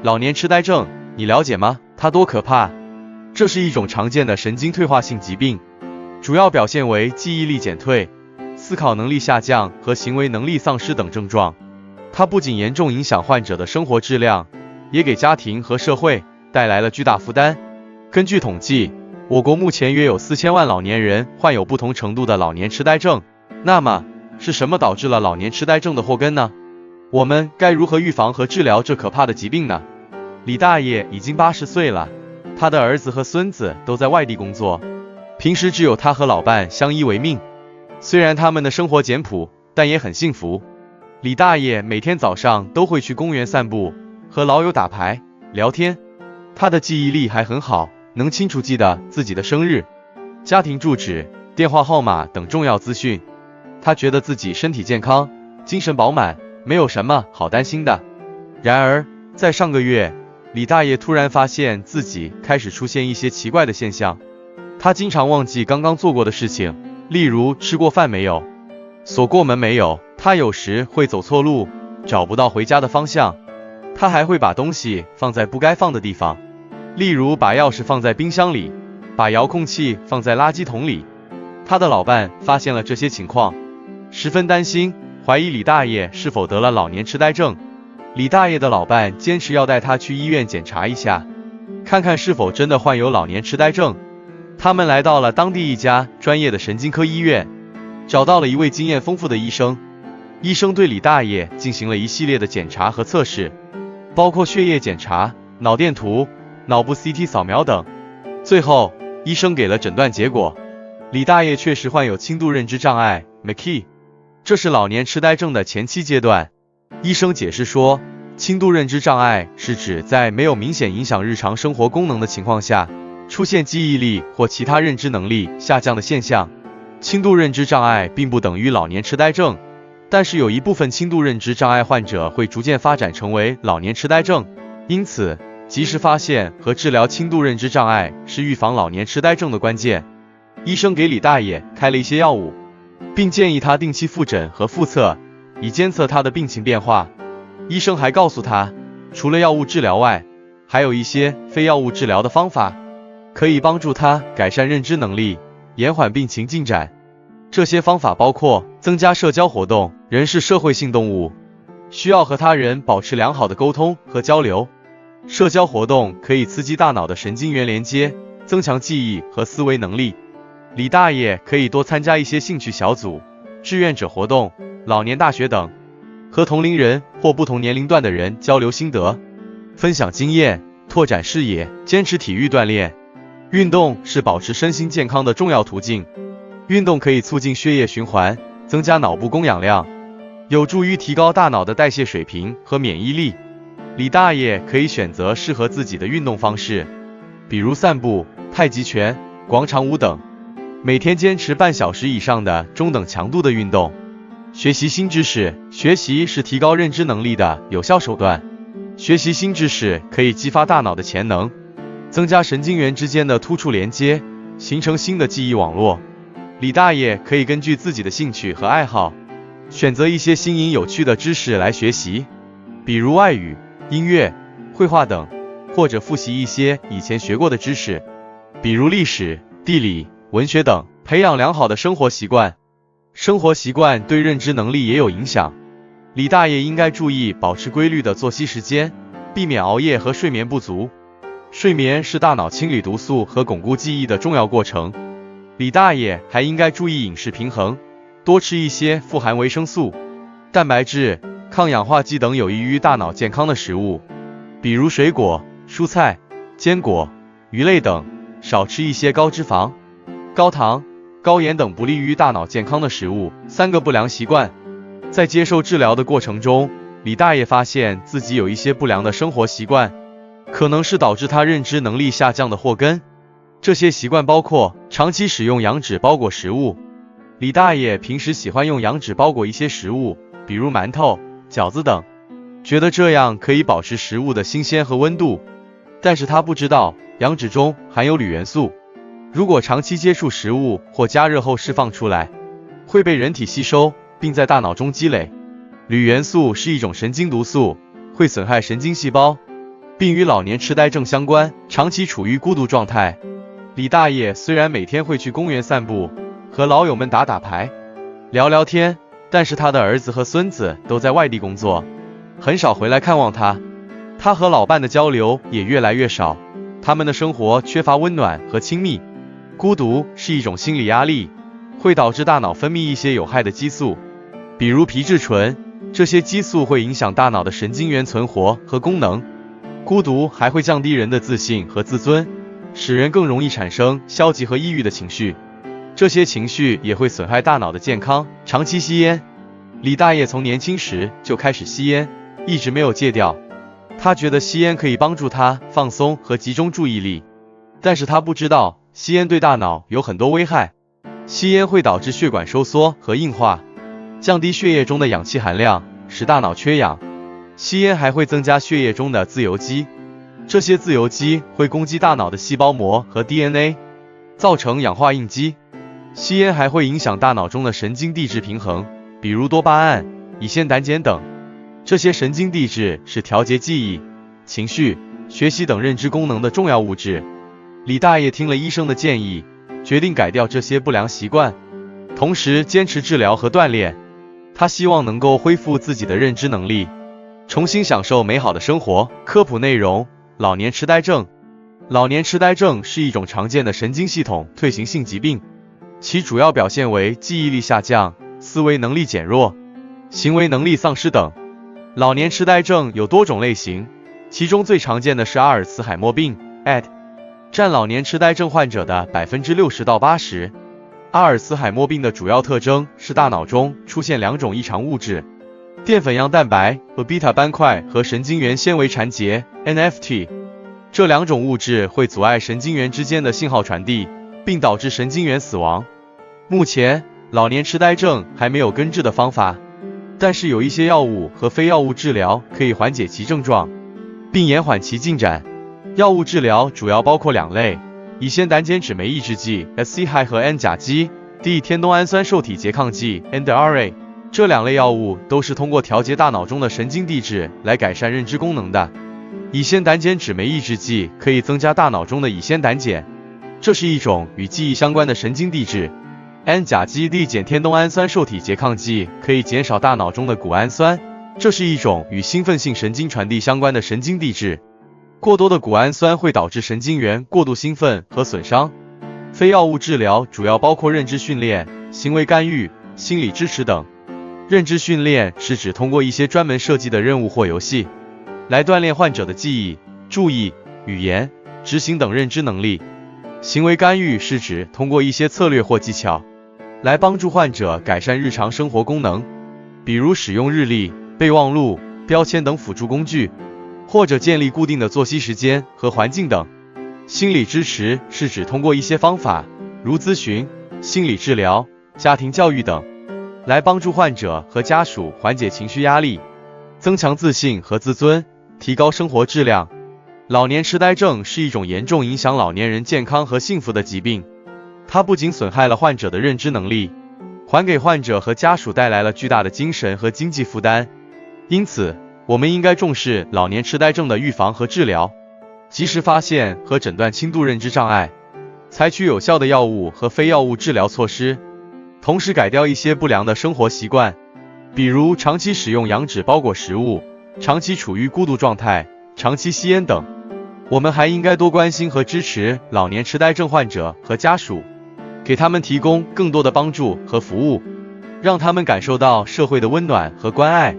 老年痴呆症，你了解吗？它多可怕！这是一种常见的神经退化性疾病，主要表现为记忆力减退、思考能力下降和行为能力丧失等症状。它不仅严重影响患者的生活质量，也给家庭和社会带来了巨大负担。根据统计，我国目前约有4000万老年人患有不同程度的老年痴呆症。那么，是什么导致了老年痴呆症的祸根呢？我们该如何预防和治疗这可怕的疾病呢？李大爷已经80岁了，他的儿子和孙子都在外地工作，平时只有他和老伴相依为命。虽然他们的生活简朴，但也很幸福。李大爷每天早上都会去公园散步，和老友打牌、聊天。他的记忆力还很好，能清楚记得自己的生日、家庭住址、电话号码等重要资讯。他觉得自己身体健康，精神饱满，没有什么好担心的。然而，在上个月，李大爷突然发现自己开始出现一些奇怪的现象。他经常忘记刚刚做过的事情，例如吃过饭没有，锁过门没有。他有时会走错路，找不到回家的方向。他还会把东西放在不该放的地方，例如把钥匙放在冰箱里，把遥控器放在垃圾桶里。他的老伴发现了这些情况，十分担心，怀疑李大爷是否得了老年痴呆症。李大爷的老伴坚持要带他去医院检查一下，看看是否真的患有老年痴呆症。他们来到了当地一家专业的神经科医院，找到了一位经验丰富的医生。医生对李大爷进行了一系列的检查和测试，包括血液检查、脑电图、脑部 CT 扫描等。最后，医生给了诊断结果，李大爷确实患有轻度认知障碍 MCI， 这是老年痴呆症的前期阶段。医生解释说，轻度认知障碍是指在没有明显影响日常生活功能的情况下，出现记忆力或其他认知能力下降的现象。轻度认知障碍并不等于老年痴呆症，但是有一部分轻度认知障碍患者会逐渐发展成为老年痴呆症，因此及时发现和治疗轻度认知障碍是预防老年痴呆症的关键。医生给李大爷开了一些药物，并建议他定期复诊和复测，以监测他的病情变化。医生还告诉他，除了药物治疗外，还有一些非药物治疗的方法，可以帮助他改善认知能力，延缓病情进展。这些方法包括增加社交活动，人是社会性动物，需要和他人保持良好的沟通和交流。社交活动可以刺激大脑的神经元连接，增强记忆和思维能力。李大爷可以多参加一些兴趣小组、志愿者活动、老年大学等，和同龄人或不同年龄段的人交流心得，分享经验，拓展视野，坚持体育锻炼。运动是保持身心健康的重要途径。运动可以促进血液循环，增加脑部供氧量，有助于提高大脑的代谢水平和免疫力。李大爷可以选择适合自己的运动方式，比如散步、太极拳、广场舞等，每天坚持半小时以上的中等强度的运动。学习新知识，学习是提高认知能力的有效手段。学习新知识可以激发大脑的潜能，增加神经元之间的突触连接，形成新的记忆网络。李大爷可以根据自己的兴趣和爱好，选择一些新颖有趣的知识来学习，比如外语、音乐、绘画等，或者复习一些以前学过的知识，比如历史、地理、文学等，培养良好的生活习惯。生活习惯对认知能力也有影响。李大爷应该注意保持规律的作息时间，避免熬夜和睡眠不足。睡眠是大脑清理毒素和巩固记忆的重要过程。李大爷还应该注意饮食平衡，多吃一些富含维生素、蛋白质、抗氧化剂等有益于大脑健康的食物，比如水果、蔬菜、坚果、鱼类等，少吃一些高脂肪、高糖、高盐等不利于大脑健康的食物。3个不良习惯。在接受治疗的过程中，李大爷发现自己有一些不良的生活习惯，可能是导致他认知能力下降的祸根。这些习惯包括长期使用羊脂包裹食物。李大爷平时喜欢用羊脂包裹一些食物，比如馒头、饺子等，觉得这样可以保持食物的新鲜和温度。但是他不知道羊脂中含有铝元素，如果长期接触食物或加热后释放出来，会被人体吸收，并在大脑中积累。铝元素是一种神经毒素，会损害神经细胞，并与老年痴呆症相关，长期处于孤独状态。李大爷虽然每天会去公园散步，和老友们打打牌、聊聊天，但是他的儿子和孙子都在外地工作，很少回来看望他。他和老伴的交流也越来越少，他们的生活缺乏温暖和亲密。孤独是一种心理压力，会导致大脑分泌一些有害的激素，比如皮质醇，这些激素会影响大脑的神经元存活和功能。孤独还会降低人的自信和自尊，使人更容易产生消极和抑郁的情绪，这些情绪也会损害大脑的健康。长期吸烟，李大爷从年轻时就开始吸烟，一直没有戒掉。他觉得吸烟可以帮助他放松和集中注意力，但是他不知道吸烟对大脑有很多危害。吸烟会导致血管收缩和硬化，降低血液中的氧气含量，使大脑缺氧。吸烟还会增加血液中的自由基，这些自由基会攻击大脑的细胞膜和 DNA， 造成氧化应激。吸烟还会影响大脑中的神经递质平衡，比如多巴胺、乙酰胆碱等。这些神经递质是调节记忆、情绪、学习等认知功能的重要物质。李大爷听了医生的建议，决定改掉这些不良习惯，同时坚持治疗和锻炼。他希望能够恢复自己的认知能力，重新享受美好的生活。科普内容：老年痴呆症。老年痴呆症是一种常见的神经系统退行性疾病，其主要表现为记忆力下降、思维能力减弱、行为能力丧失等。老年痴呆症有多种类型，其中最常见的是阿尔茨海默病 AD， 占老年痴呆症患者的 60%到80%。阿尔茨海默病的主要特征是大脑中出现两种异常物质，淀粉样蛋白和贝塔斑块和神经元纤维缠结 NFT， 这两种物质会阻碍神经元之间的信号传递，并导致神经元死亡。目前，老年痴呆症还没有根治的方法，但是有一些药物和非药物治疗可以缓解其症状，并延缓其进展。药物治疗主要包括两类：乙酰胆碱酯酶抑制剂 SCHI 和 N 甲基 D 天冬氨酸受体拮抗剂 NDRA。这两类药物都是通过调节大脑中的神经递质来改善认知功能的。乙酰胆碱酯酶抑制剂可以增加大脑中的乙酰胆碱，这是一种与记忆相关的神经递质。N 甲基 D 碱天冬氨酸受体拮抗剂可以减少大脑中的谷氨酸，这是一种与兴奋性神经传递相关的神经递质。过多的谷氨酸会导致神经元过度兴奋和损伤。非药物治疗主要包括认知训练、行为干预、心理支持等。认知训练是指通过一些专门设计的任务或游戏，来锻炼患者的记忆、注意、语言、执行等认知能力。行为干预是指通过一些策略或技巧，来帮助患者改善日常生活功能，比如使用日历、备忘录、标签等辅助工具，或者建立固定的作息时间和环境等。心理支持是指通过一些方法，如咨询、心理治疗、家庭教育等，来帮助患者和家属缓解情绪压力，增强自信和自尊，提高生活质量。老年痴呆症是一种严重影响老年人健康和幸福的疾病，它不仅损害了患者的认知能力，还给患者和家属带来了巨大的精神和经济负担。因此，我们应该重视老年痴呆症的预防和治疗，及时发现和诊断轻度认知障碍，采取有效的药物和非药物治疗措施，同时改掉一些不良的生活习惯，比如长期使用羊脂包裹食物、长期处于孤独状态、长期吸烟等。我们还应该多关心和支持老年痴呆症患者和家属，给他们提供更多的帮助和服务，让他们感受到社会的温暖和关爱。